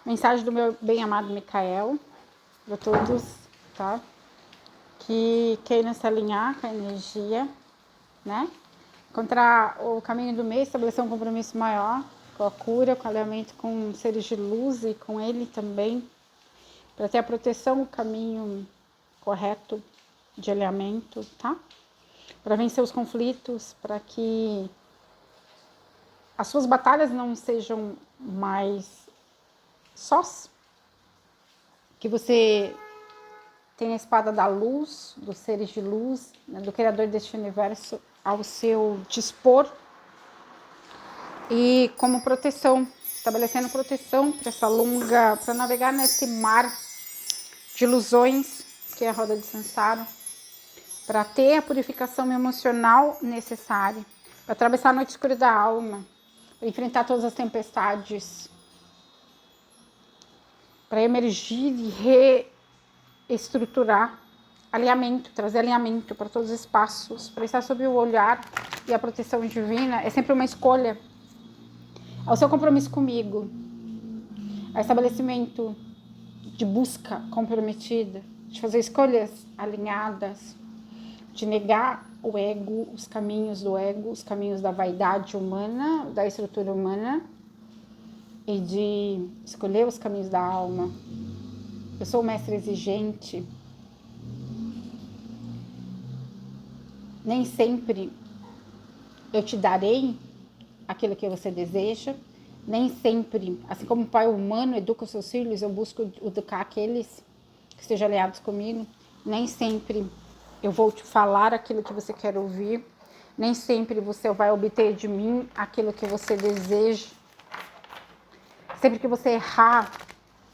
Mensagem do meu bem-amado Micael, para todos, tá? Que queiram se alinhar com a energia, né? Encontrar o caminho do meio, estabelecer um compromisso maior com a cura, com o alinhamento com seres de luz e com ele também, para ter a proteção, o caminho correto de alinhamento, tá? Para vencer os conflitos, para que as suas batalhas não sejam mais sós, que você tem a espada da luz, dos seres de luz, né, do Criador deste universo ao seu dispor. E como proteção, estabelecendo proteção para essa longa, para navegar nesse mar de ilusões, que é a roda de Sansara, para ter a purificação emocional necessária, para atravessar a noite escura da alma, para enfrentar todas as tempestades, para emergir e reestruturar alinhamento, trazer alinhamento para todos os espaços, para estar sob o olhar e a proteção divina. É sempre uma escolha. É o seu compromisso comigo. É o estabelecimento de busca comprometida, de fazer escolhas alinhadas, de negar o ego, os caminhos do ego, os caminhos da vaidade humana, da estrutura humana, e de escolher os caminhos da alma. Eu sou um mestre exigente. Nem sempre eu te darei aquilo que você deseja. Nem sempre, assim como o pai humano educa os seus filhos, eu busco educar aqueles que estejam aliados comigo. Nem sempre eu vou te falar aquilo que você quer ouvir. Nem sempre você vai obter de mim aquilo que você deseja. Sempre que você errar,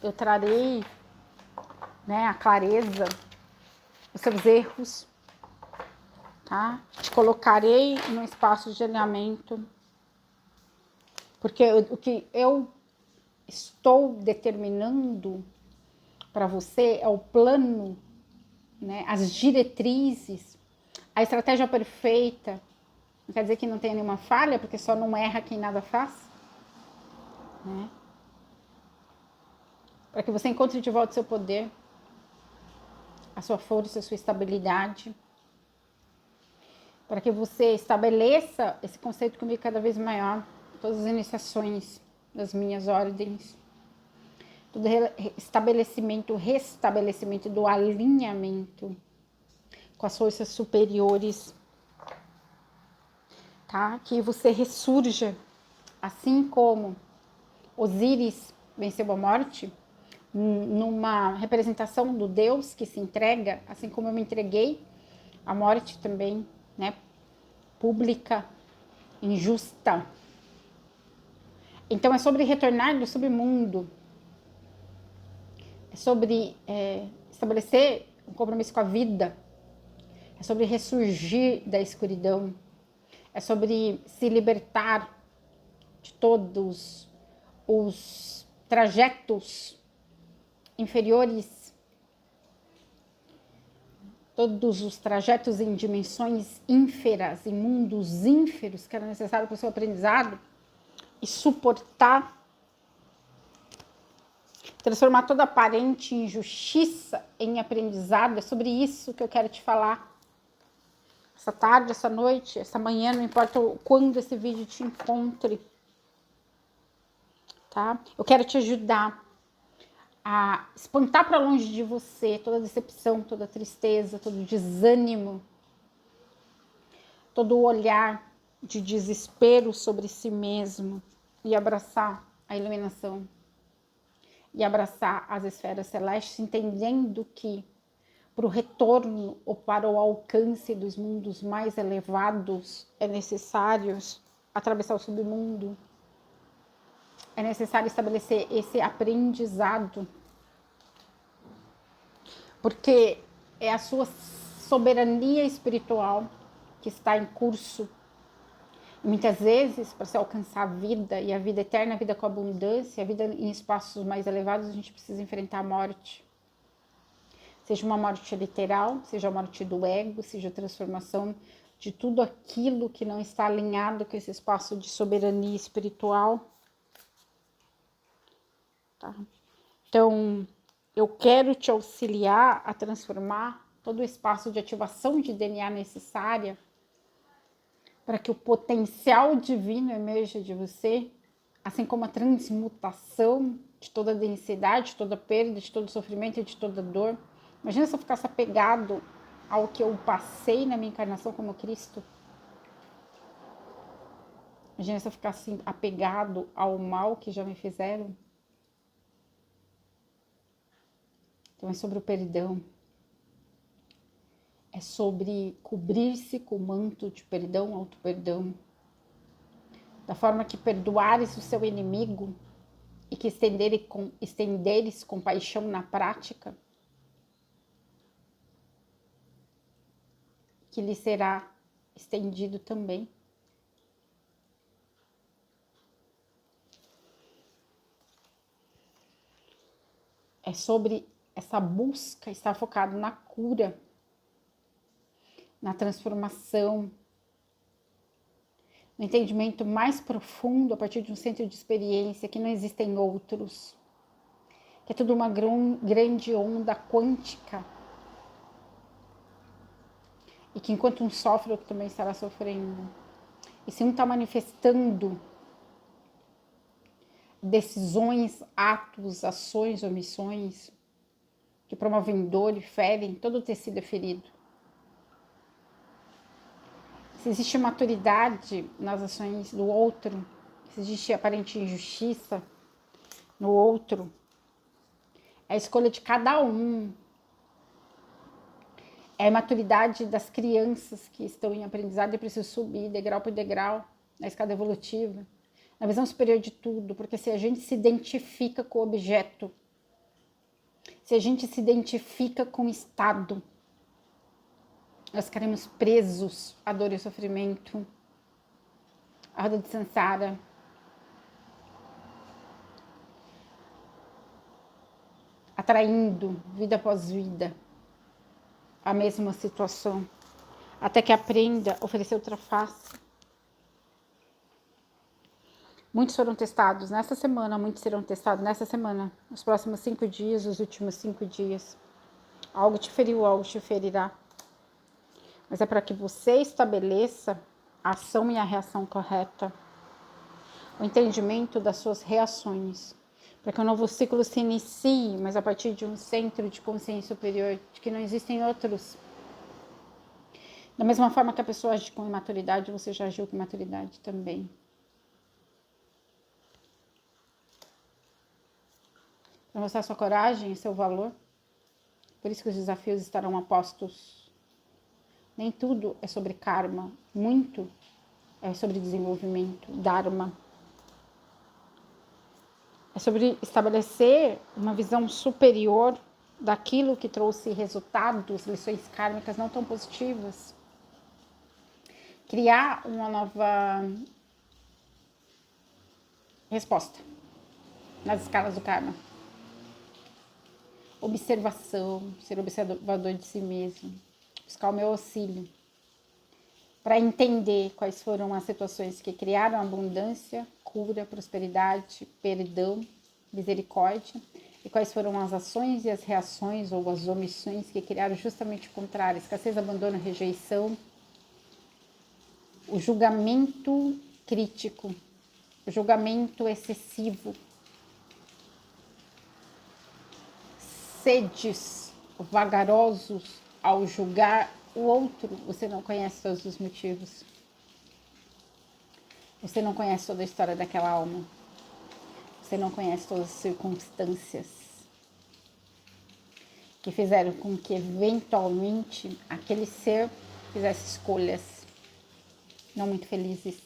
eu trarei, né, a clareza, os seus erros, tá? Te colocarei num espaço de alinhamento, porque o que eu estou determinando para você é o plano, né, as diretrizes, a estratégia perfeita. Não quer dizer que não tenha nenhuma falha, porque só não erra quem nada faz, né? Para que você encontre de volta o seu poder, a sua força, a sua estabilidade, para que você estabeleça esse conceito comigo cada vez maior, todas as iniciações das minhas ordens, todo estabelecimento, restabelecimento do alinhamento com as forças superiores, tá? Que você ressurja, assim como Osíris venceu a morte, numa representação do Deus que se entrega, assim como eu me entreguei à morte também, né? Pública, injusta. Então é sobre retornar do submundo, é sobre estabelecer um compromisso com a vida, é sobre ressurgir da escuridão, é sobre se libertar de todos os trajetos inferiores, todos os trajetos em dimensões ínferas, em mundos ínferos que era necessário para o seu aprendizado, e suportar, transformar toda aparente injustiça em aprendizado. É sobre isso que eu quero te falar. Essa tarde, essa noite, essa manhã, não importa quando esse vídeo te encontre, tá? Eu quero te ajudar a espantar para longe de você toda decepção, toda tristeza, todo desânimo, todo o olhar de desespero sobre si mesmo e abraçar a iluminação e abraçar as esferas celestes, entendendo que para o retorno ou para o alcance dos mundos mais elevados é necessário atravessar o submundo, é necessário estabelecer esse aprendizado, porque é a sua soberania espiritual que está em curso. E muitas vezes, para se alcançar a vida e a vida eterna, a vida com abundância, a vida em espaços mais elevados, a gente precisa enfrentar a morte. Seja uma morte literal, seja a morte do ego, seja a transformação de tudo aquilo que não está alinhado com esse espaço de soberania espiritual. tá? Então, eu quero te auxiliar a transformar todo o espaço de ativação de DNA necessária para que o potencial divino emerja de você, assim como a transmutação de toda a densidade, de toda a perda, de todo o sofrimento e de toda a dor. Imagina se eu ficasse apegado ao que eu passei na minha encarnação como Cristo. Imagina se eu ficasse apegado ao mal que já me fizeram. Então é sobre o perdão. É sobre cobrir-se com o manto de perdão, auto-perdão. Da forma que perdoares o seu inimigo e que estenderes compaixão na prática, que lhe será estendido também. É sobre essa busca estar focado na cura, na transformação, no entendimento mais profundo a partir de um centro de experiência, que não existem outros, que é tudo uma grande onda quântica e que enquanto um sofre, o outro também estará sofrendo. E se um está manifestando decisões, atos, ações, omissões que promovem dor e ferem, todo o tecido é ferido. Se existe maturidade nas ações do outro, se existe aparente injustiça no outro, é a escolha de cada um. É a maturidade das crianças que estão em aprendizado e precisam subir degrau por degrau na escada evolutiva, na visão superior de tudo, porque se a gente se identifica com o objeto, se a gente se identifica com o estado, nós ficaremos presos à dor e ao sofrimento, à roda de Sansara. Atraindo, vida após vida, a mesma situação, até que aprenda a oferecer outra face. Muitos foram testados nessa semana, muitos serão testados nessa semana, nos próximos 5 dias, os últimos 5 dias. Algo te feriu, algo te ferirá. Mas é para que você estabeleça a ação e a reação correta, o entendimento das suas reações, para que um novo ciclo se inicie, mas a partir de um centro de consciência superior, de que não existem outros. Da mesma forma que a pessoa age com imaturidade, você já agiu com imaturidade também. Para mostrar sua coragem e seu valor, por isso que os desafios estarão apostos. Nem tudo é sobre karma, muito é sobre desenvolvimento, dharma. É sobre estabelecer uma visão superior daquilo que trouxe resultados, lições kármicas não tão positivas. Criar uma nova resposta nas escalas do karma. Observação, ser observador de si mesmo. Buscar o meu auxílio. Para entender quais foram as situações que criaram abundância, cura, prosperidade, perdão, misericórdia, e quais foram as ações e as reações ou as omissões que criaram justamente o contrário, escassez, abandono, rejeição, o julgamento crítico, o julgamento excessivo, sedes vagarosos ao julgar o outro, você não conhece todos os motivos. Você não conhece toda a história daquela alma. Você não conhece todas as circunstâncias que fizeram com que, eventualmente, aquele ser fizesse escolhas não muito felizes.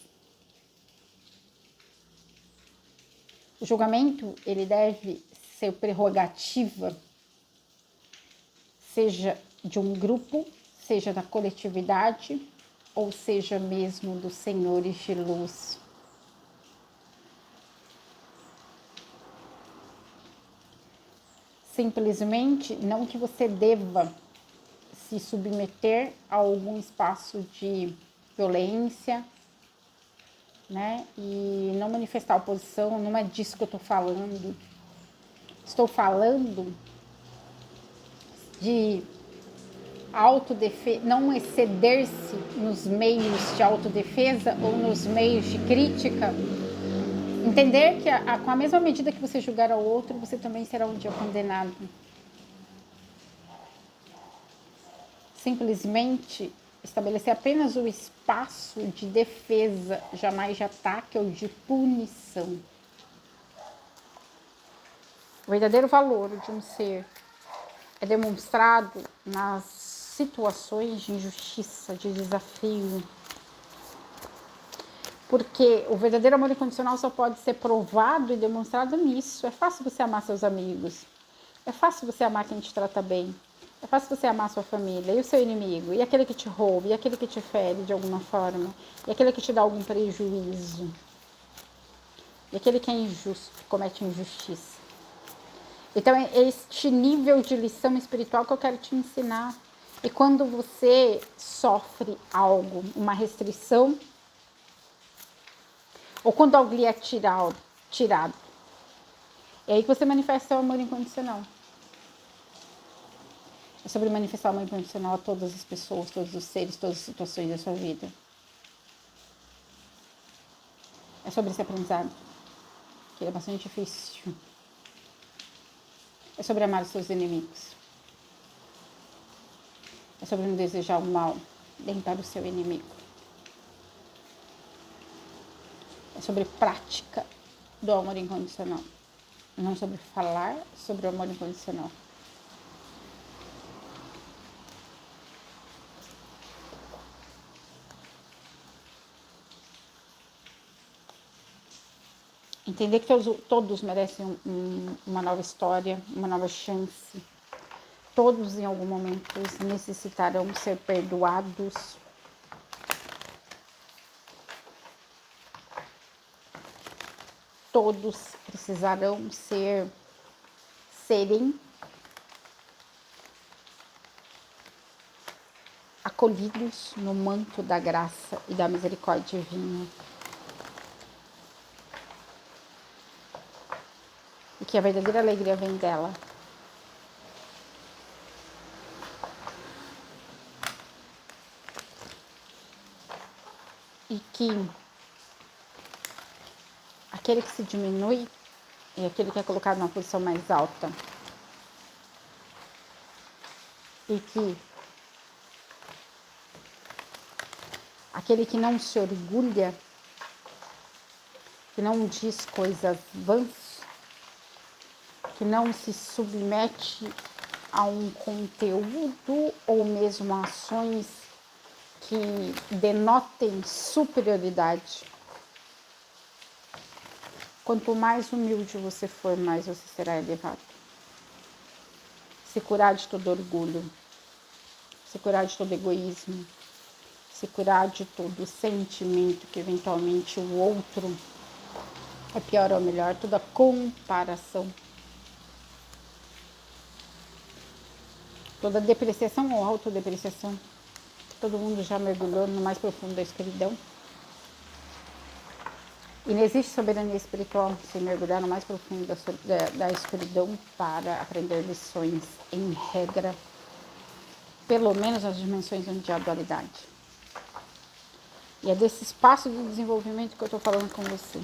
O julgamento, ele deve ser prerrogativa, seja de um grupo, seja da coletividade, ou seja mesmo dos senhores de luz. Simplesmente, não que você deva se submeter a algum espaço de violência, né? E não manifestar oposição, não é disso que eu tô falando. Estou falando de autodefesa, não exceder-se nos meios de autodefesa ou nos meios de crítica. Entender que com a mesma medida que você julgar ao outro, você também será um dia condenado. Simplesmente estabelecer apenas o espaço de defesa, jamais de ataque ou de punição. O verdadeiro valor de um ser é demonstrado nas situações de injustiça, de desafio. Porque o verdadeiro amor incondicional só pode ser provado e demonstrado nisso. É fácil você amar seus amigos. É fácil você amar quem te trata bem. É fácil você amar sua família e o seu inimigo. E aquele que te rouba, e aquele que te fere de alguma forma. E aquele que te dá algum prejuízo. E aquele que é injusto, que comete injustiça. Então é este nível de lição espiritual que eu quero te ensinar. E quando você sofre algo, uma restrição, ou quando algo lhe é tirado, é aí que você manifesta seu amor incondicional. É sobre manifestar o amor incondicional a todas as pessoas, todos os seres, todas as situações da sua vida. É sobre esse aprendizado, que é bastante difícil. É sobre amar os seus inimigos. É sobre não desejar o mal nem para o seu inimigo. É sobre prática do amor incondicional. Não sobre falar sobre o amor incondicional. Entender que todos merecem uma nova história, uma nova chance. Todos em algum momento necessitarão ser perdoados. Todos precisarão serem acolhidos no manto da graça e da misericórdia divina. E que a verdadeira alegria vem dela. E que aquele que se diminui é aquele que é colocado numa posição mais alta. E que aquele que não se orgulha, que não diz coisas vãs, que não se submete a um conteúdo ou mesmo a ações que denotem superioridade. Quanto mais humilde você for, mais você será elevado. Se curar de todo orgulho, se curar de todo egoísmo, se curar de todo sentimento que eventualmente o outro é pior ou melhor, toda comparação, toda depreciação ou autodepreciação. Todo mundo já mergulhou no mais profundo da escuridão. E não existe soberania espiritual sem mergulhar no mais profundo da escuridão para aprender lições em regra, pelo menos as dimensões onde há dualidade. E é desse espaço de desenvolvimento que eu estou falando com você.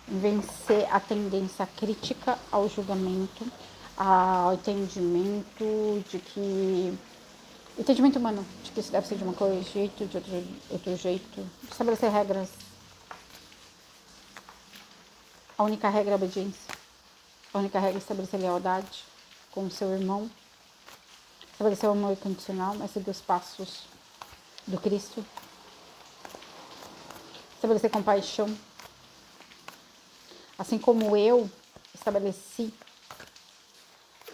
Vencer a tendência crítica ao julgamento, ao entendimento de que... Entendimento humano, de que isso deve ser de uma coisa, de jeito, de outro jeito. Estabelecer regras. A única regra é a obediência. A única regra é estabelecer lealdade com o seu irmão. Estabelecer o amor incondicional, mas seguir os passos do Cristo. Estabelecer compaixão. Assim como eu estabeleci,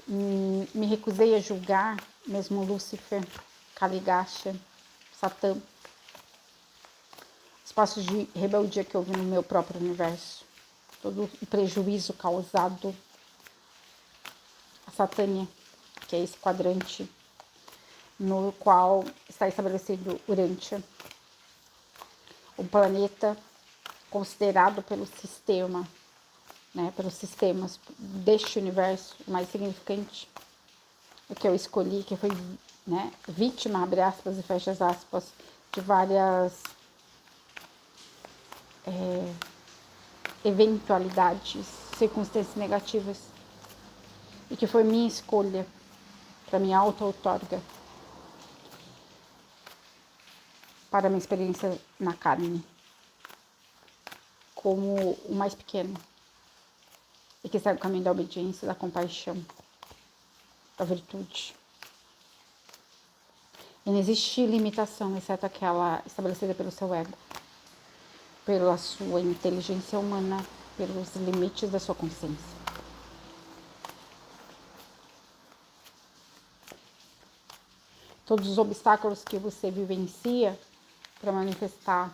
me recusei a julgar, mesmo Lúcifer, Caligacha, Satã. Os passos de rebeldia que houve no meu próprio universo. Todo o prejuízo causado a Satânia, que é esse quadrante no qual está estabelecido Urântia, o planeta considerado pelo sistema né, pelos sistemas deste universo, o mais significante, o que eu escolhi, que foi, né, vítima, abre aspas e fecha aspas, de várias eventualidades, circunstâncias negativas, e que foi minha escolha, para minha auto-outorga, para minha experiência na carne, como o mais pequeno, e que segue o caminho da obediência, da compaixão, da virtude. E não existe limitação, exceto aquela estabelecida pelo seu ego, pela sua inteligência humana, pelos limites da sua consciência. Todos os obstáculos que você vivencia para manifestar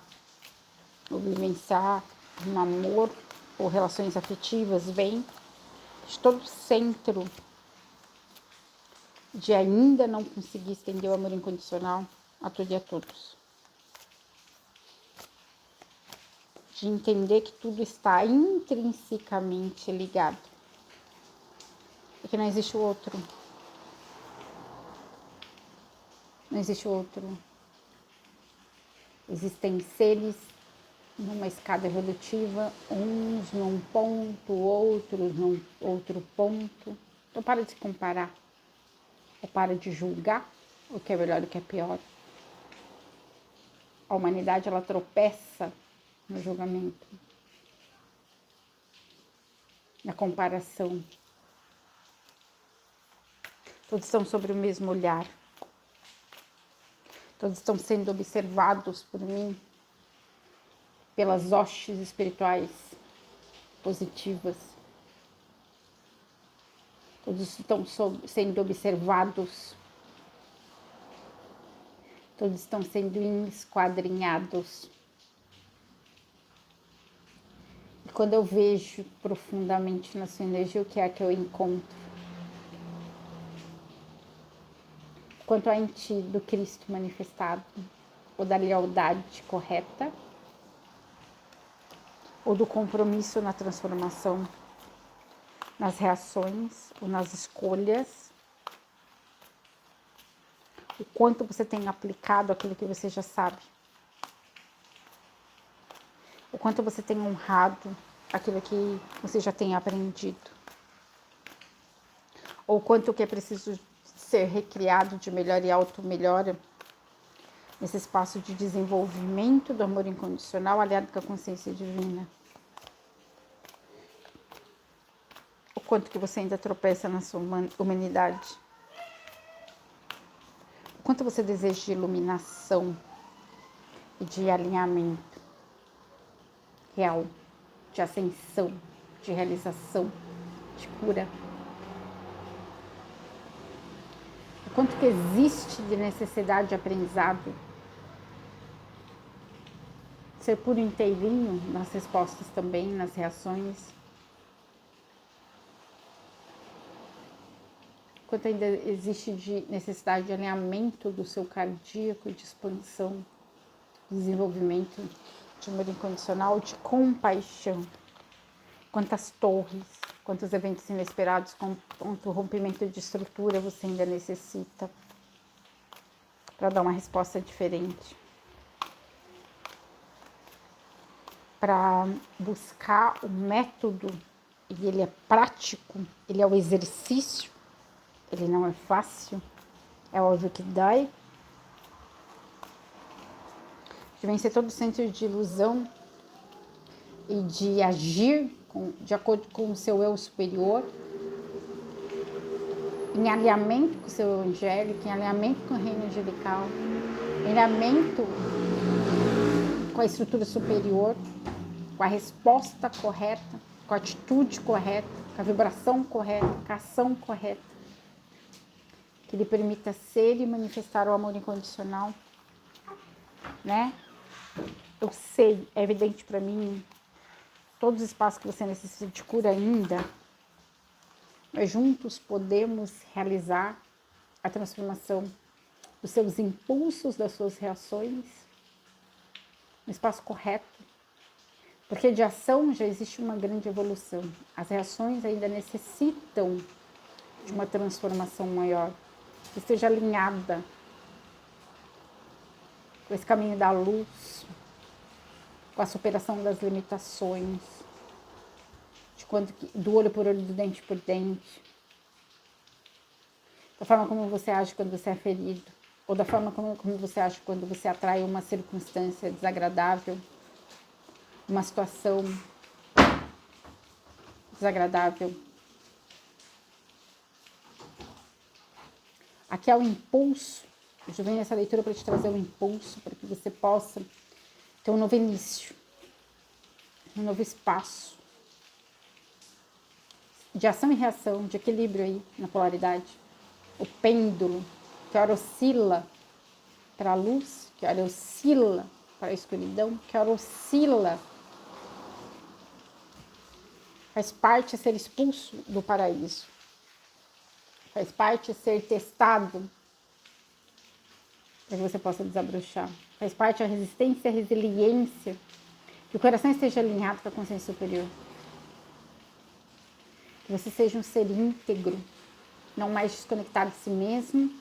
ou vivenciar um amor ou relações afetivas vêm de todo o centro de ainda não conseguir estender o amor incondicional a tudo e a todos. De entender que tudo está intrinsecamente ligado. E que não existe o outro. Não existe o outro. Existem seres numa escada evolutiva, uns num ponto, outros num outro ponto. Então para de se comparar. Ou para de julgar o que é melhor e o que é pior. A humanidade, ela tropeça no julgamento, na comparação. Todos estão sobre o mesmo olhar. Todos estão sendo observados por mim, pelas hostes espirituais positivas. Todos estão sendo observados. Todos estão sendo esquadrinhados. E quando eu vejo profundamente na sua energia o que é que eu encontro, quanto há em ti do Cristo manifestado, ou da lealdade correta, ou do compromisso na transformação, nas reações ou nas escolhas, o quanto você tem aplicado aquilo que você já sabe, o quanto você tem honrado aquilo que você já tem aprendido, ou o quanto que é preciso ser recriado de melhor e auto-melhora nesse espaço de desenvolvimento do amor incondicional aliado com a consciência divina. O quanto que você ainda tropeça na sua humanidade. O quanto você deseja de iluminação e de alinhamento real, de ascensão, de realização, de cura. O quanto que existe de necessidade de aprendizado. Ser puro inteirinho nas respostas também, nas reações. Quanto ainda existe de necessidade de alinhamento do seu cardíaco, de expansão, desenvolvimento, de amor incondicional, de compaixão. Quantas torres, quantos eventos inesperados, quanto rompimento de estrutura você ainda necessita para dar uma resposta diferente. Para buscar o método, e ele é prático, ele é o exercício, ele não é fácil, é óbvio que dói. De vencer todo o centro de ilusão e de agir de acordo com o seu eu superior, em alinhamento com o seu eu angélico, em alinhamento com o reino angelical, em alinhamento com a estrutura superior, com a resposta correta, com a atitude correta, com a vibração correta, com a ação correta, que lhe permita ser e manifestar o amor incondicional, né? Eu sei, é evidente para mim, todos os espaços que você necessita de cura ainda, nós juntos podemos realizar a transformação dos seus impulsos, das suas reações, no espaço correto, Porque de ação já existe uma grande evolução. As reações ainda necessitam de uma transformação maior, que esteja alinhada com esse caminho da luz, com a superação das limitações, do olho por olho, do dente por dente, da forma como você age quando você é ferido, ou da forma como você age quando você atrai uma circunstância desagradável, uma situação desagradável. Aqui é o impulso. Eu venho nessa leitura para te trazer um impulso, para que você possa ter um novo início, um novo espaço de ação e reação, de equilíbrio aí na polaridade. O pêndulo, que ora oscila para a luz, que ora oscila para a escuridão, que ora oscila. Faz parte a ser expulso do paraíso. Faz parte a ser testado para que você possa desabrochar. Faz parte a resistência e a resiliência. Que o coração esteja alinhado com a consciência superior. Que você seja um ser íntegro, não mais desconectado de si mesmo,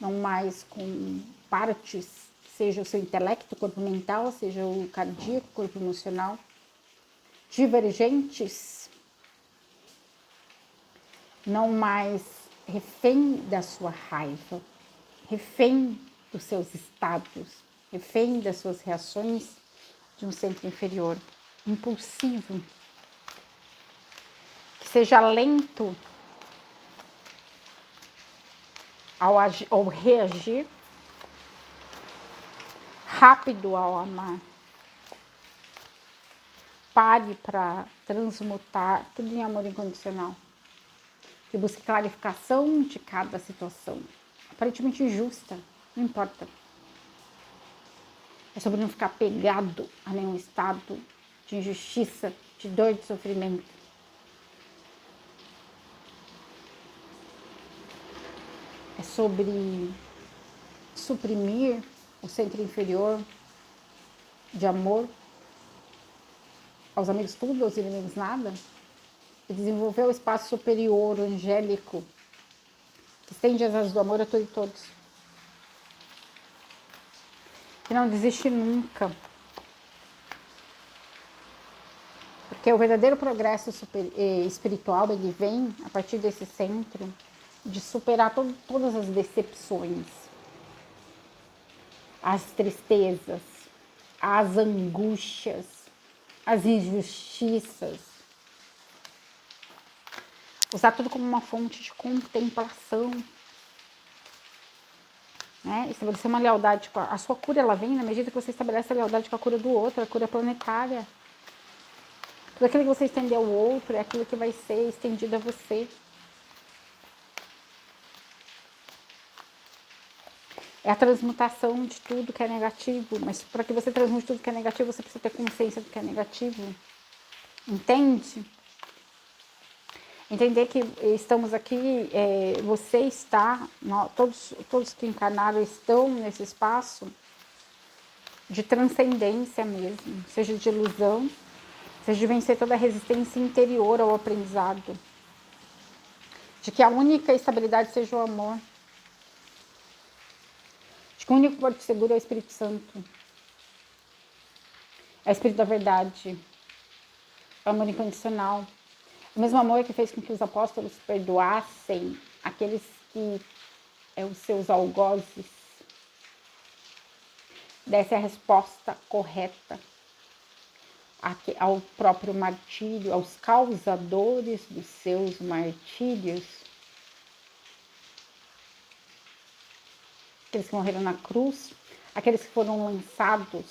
não mais com partes, seja o seu intelecto, corpo mental, seja o cardíaco, corpo emocional, divergentes, não mais refém da sua raiva, refém dos seus estados, refém das suas reações de um centro inferior, impulsivo, que seja lento ao reagir, rápido ao amar. Pare para transmutar tudo em amor incondicional. Que busque clarificação de cada situação. Aparentemente injusta, não importa. É sobre não ficar pegado a nenhum estado de injustiça, de dor, de sofrimento. É sobre suprimir o centro inferior de amor aos amigos tudo, aos inimigos nada. E desenvolver o espaço superior, o angélico, que estende as asas do amor a tudo e todos. Que não desiste nunca. Porque o verdadeiro progresso espiritual, ele vem a partir desse centro de superar todas as decepções, as tristezas, as angústias, as injustiças. Usar tudo como uma fonte de contemplação. Né? Estabelecer uma lealdade com a sua cura, ela vem na medida que você estabelece a lealdade com a cura do outro, a cura planetária. Tudo aquilo que você estender ao outro é aquilo que vai ser estendido a você. É a transmutação de tudo que é negativo. Mas para que você transmute tudo que é negativo, você precisa ter consciência do que é negativo. Entende? Entender que estamos aqui, você está, todos que encarnaram estão nesse espaço de transcendência mesmo. Seja de ilusão, seja de vencer toda a resistência interior ao aprendizado. De que a única estabilidade seja o amor. De que o único porto seguro é o Espírito Santo. É o Espírito da Verdade. É o amor incondicional. O mesmo amor que fez com que os apóstolos perdoassem aqueles que os seus algozes. Desse a resposta correta ao próprio martírio, aos causadores dos seus martírios. Aqueles que morreram na cruz, aqueles que foram lançados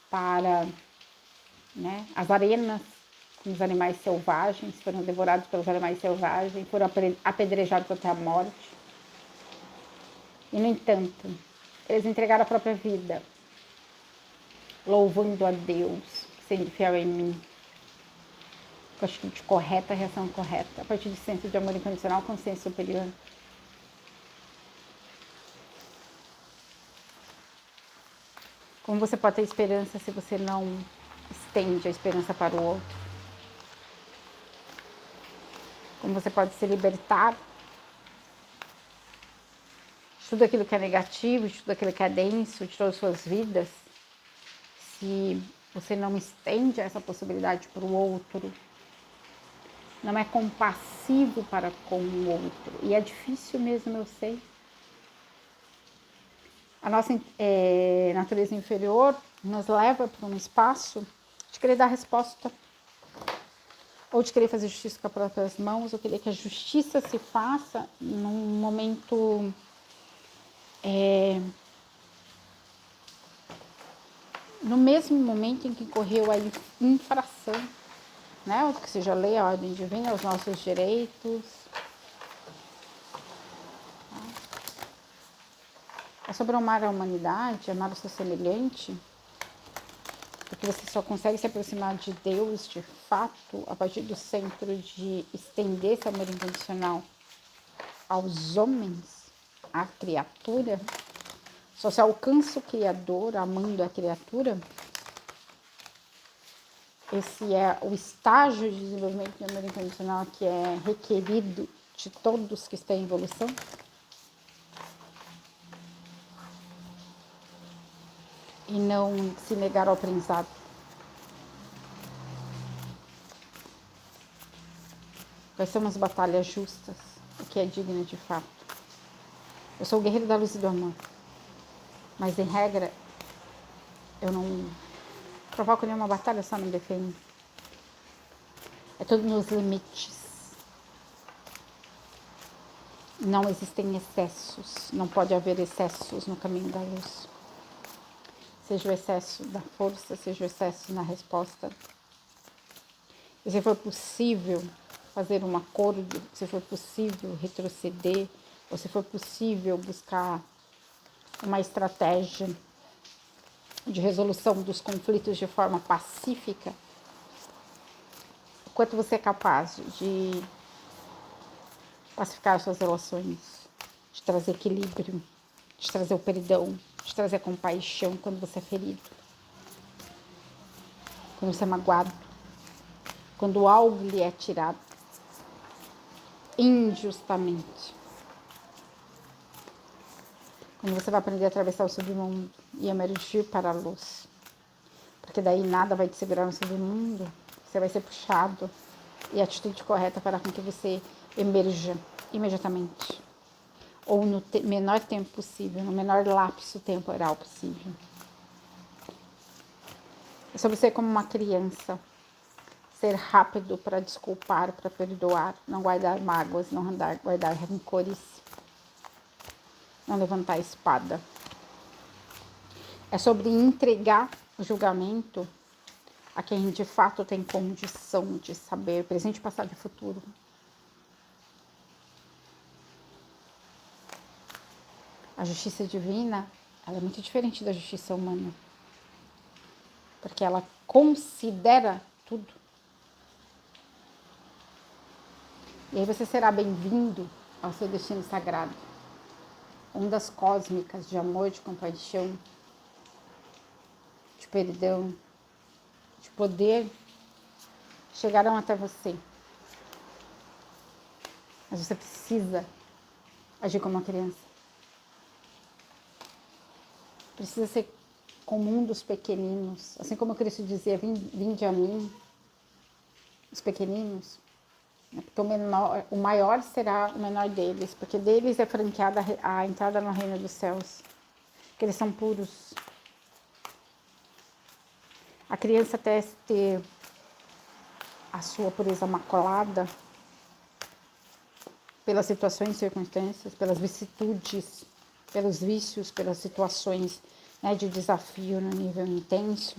para, né, as arenas com os animais selvagens, foram devorados pelos animais selvagens, foram apedrejados até a morte. E, no entanto, eles entregaram a própria vida, louvando a Deus, sendo fiel em mim. Com a atitude correta, a reação correta, a partir do senso de amor incondicional, consciência superior. Como você pode ter esperança se você não estende a esperança para o outro. Como você pode se libertar de tudo aquilo que é negativo, de tudo aquilo que é denso, de todas as suas vidas, se você não estende essa possibilidade para o outro, não é compassivo para com o outro. E é difícil mesmo, eu sei. A nossa natureza inferior nos leva para um espaço de querer dar resposta, ou de querer fazer justiça com as próprias mãos, ou querer que a justiça se faça num momento no mesmo momento em que correu a infração, né? Ou que seja a lei, a ordem divina, os nossos direitos. É sobre amar a humanidade, amar o seu semelhante, porque você só consegue se aproximar de Deus, de fato, a partir do centro de estender esse amor incondicional aos homens, à criatura. Só se alcança o Criador amando a criatura. Esse é o estágio de desenvolvimento do amor incondicional que é requerido de todos que estão em evolução. E não se negar ao aprendizado. Quais são as batalhas justas, o que é digno de fato. Eu sou o guerreiro da luz e do amor, mas em regra eu não provoco nenhuma batalha, só me defendo. É tudo nos limites. Não existem excessos, não pode haver excessos no caminho da luz. Seja o excesso da força, seja o excesso na resposta. Se for possível fazer um acordo, se for possível retroceder, ou se for possível buscar uma estratégia de resolução dos conflitos de forma pacífica, o quanto você é capaz de pacificar suas relações, de trazer equilíbrio, de trazer o perdão, de trazer a compaixão quando você é ferido, quando você é magoado, quando algo lhe é tirado injustamente. Quando você vai aprender a atravessar o submundo e emergir para a luz. Porque daí nada vai te segurar no submundo, você vai ser puxado. E a atitude correta fará com que você emerja imediatamente. Ou no menor tempo possível, no menor lapso temporal possível. É sobre ser como uma criança. Ser rápido para desculpar, para perdoar. Não guardar mágoas, não guardar rancores. Não levantar a espada. É sobre entregar o julgamento a quem de fato tem condição de saber presente, passado e futuro. A justiça divina, ela é muito diferente da justiça humana. Porque ela considera tudo. E aí você será bem-vindo ao seu destino sagrado. Ondas cósmicas de amor, de compaixão, de perdão, de poder chegarão até você. Mas você precisa agir como uma criança. Precisa ser como um dos pequeninos. Assim como Cristo dizia, vinde a mim, os pequeninos. Porque o maior será o menor deles, porque deles é franqueada a entrada no reino dos céus, porque eles são puros. A criança até ter a sua pureza maculada pelas situações e circunstâncias, pelas vicissitudes, pelos vícios, pelas situações, né, de desafio no nível intenso,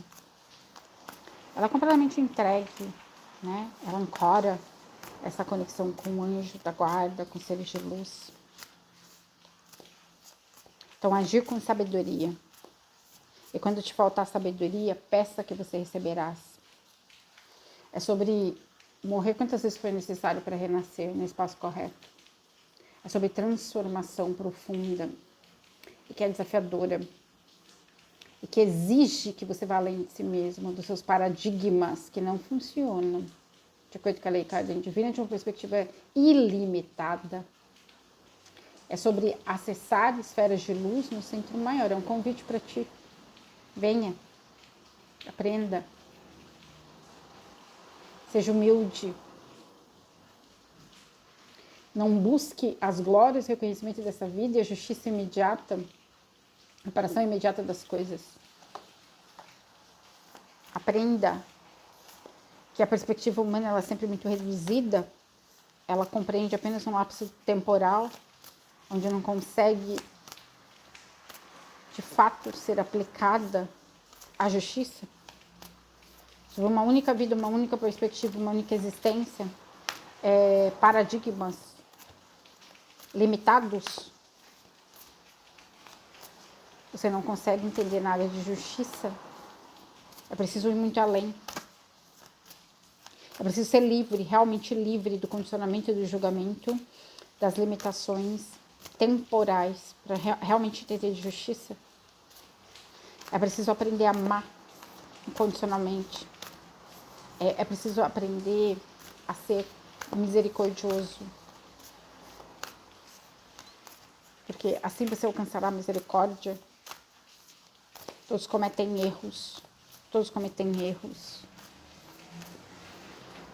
ela é completamente entregue, né? Ela ancora essa conexão com o anjo da guarda, com seres de luz. Então, agir com sabedoria. E quando te faltar sabedoria, peça que você receberás. É sobre morrer quantas vezes foi necessário para renascer no espaço correto. É sobre transformação profunda e que é desafiadora. e que exige que você vá além de si mesmo, dos seus paradigmas que não funcionam. De acordo com a lei Kardec divina, de uma perspectiva ilimitada. É sobre acessar esferas de luz no centro maior. É um convite para ti. Venha, aprenda, seja humilde. Não busque as glórias e o reconhecimento dessa vida e a justiça imediata, a reparação imediata das coisas. Aprenda que a perspectiva humana ela é sempre muito reduzida, ela compreende apenas um lapso temporal, onde não consegue, de fato, ser aplicada a justiça, sobre uma única vida, uma única perspectiva, uma única existência, paradigmas limitados, você não consegue entender na área de justiça. É preciso ir muito além. É preciso ser livre, realmente livre do condicionamento e do julgamento, das limitações temporais, para realmente entender de justiça. É preciso aprender a amar incondicionalmente. É preciso aprender a ser misericordioso. Porque assim você alcançará a misericórdia. Todos cometem erros. Todos cometem erros.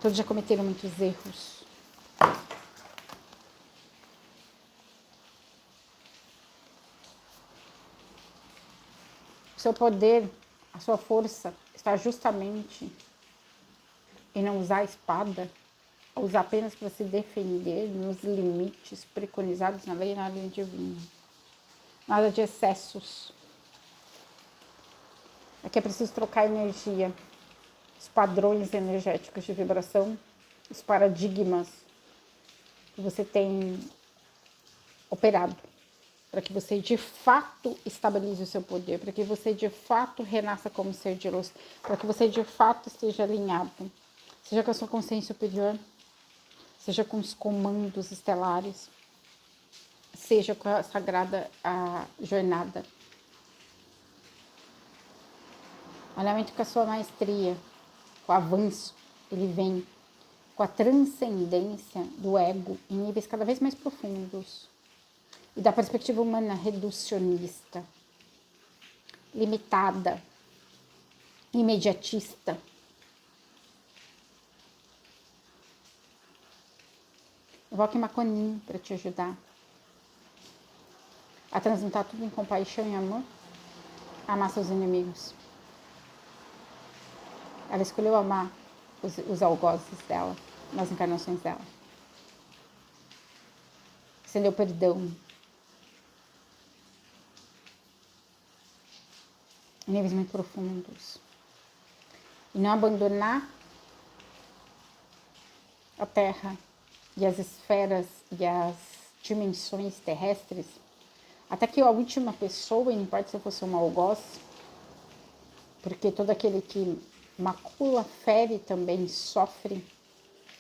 Todos já cometeram muitos erros. O seu poder, a sua força está justamente em não usar a espada, usar apenas para se defender nos limites preconizados na lei e na lei divina. Nada de excessos. Aqui é preciso trocar energia, os padrões energéticos de vibração, os paradigmas que você tem operado, para que você de fato estabilize o seu poder, para que você de fato renasça como ser de luz, para que você de fato esteja alinhado, seja com a sua consciência superior, seja com os comandos estelares, seja com a sagrada jornada. Alinhamento com a sua maestria, com o avanço, ele vem com a transcendência do ego em níveis cada vez mais profundos e da perspectiva humana reducionista, limitada, imediatista. Invoque Maconin para te ajudar a transmutar tudo em compaixão e amor, a amar seus inimigos. Ela escolheu amar os algozes dela, nas encarnações dela. Estendeu perdão. Em níveis muito profundos. E não abandonar a Terra e as esferas e as dimensões terrestres, até que a última pessoa, e não importa se fosse um algoz, porque todo aquele que macula, fere também sofre,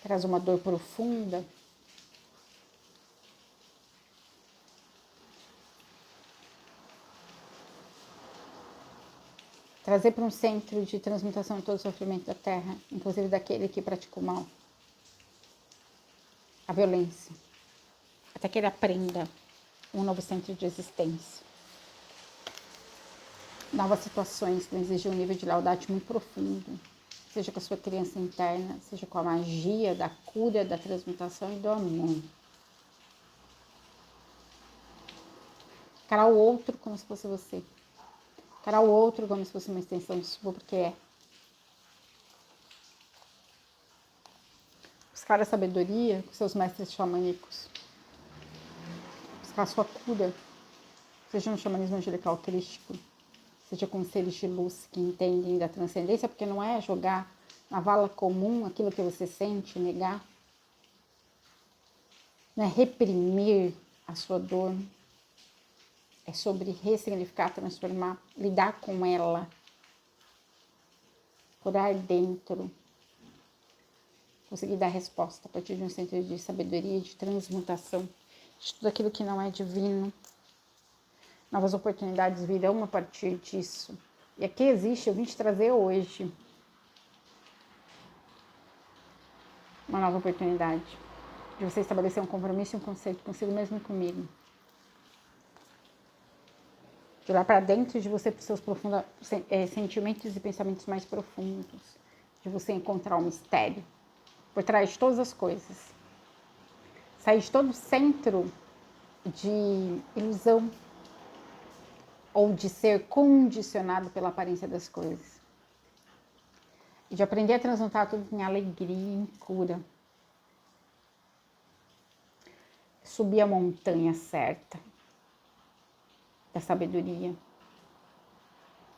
traz uma dor profunda. Trazer para um centro de transmutação de todo o sofrimento da Terra, inclusive daquele que praticou mal, a violência, até que ele aprenda um novo centro de existência. Novas situações que exigem um nível de lealdade muito profundo, seja com a sua criança interna, seja com a magia da cura, da transmutação e do amor. Encarar o outro como se fosse você. Encarar o outro como se fosse uma extensão sua, porque é. Buscar a sabedoria com seus mestres xamânicos. Buscar a sua cura, seja no xamanismo angelical crístico, seja com seres de luz que entendem da transcendência, porque não é jogar na vala comum aquilo que você sente, negar. Não é reprimir a sua dor. É sobre ressignificar, transformar, lidar com ela. Curar dentro. Conseguir dar resposta a partir de um centro de sabedoria, de transmutação, de tudo aquilo que não é divino. Novas oportunidades virão a partir disso. E aqui existe, eu vim te trazer hoje uma nova oportunidade de você estabelecer um compromisso e um conceito consigo mesmo e comigo. De olhar para dentro de você, para os seus sentimentos e pensamentos mais profundos. De você encontrar o mistério por trás de todas as coisas. Sair de todo centro de ilusão ou de ser condicionado pela aparência das coisas. E de aprender a transmutar tudo em alegria, em cura. Subir a montanha certa da sabedoria,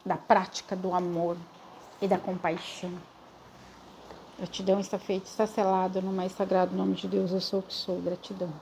da prática do amor e da compaixão. Gratidão está feita, está selado no mais sagrado nome de Deus, eu sou o que sou. Gratidão.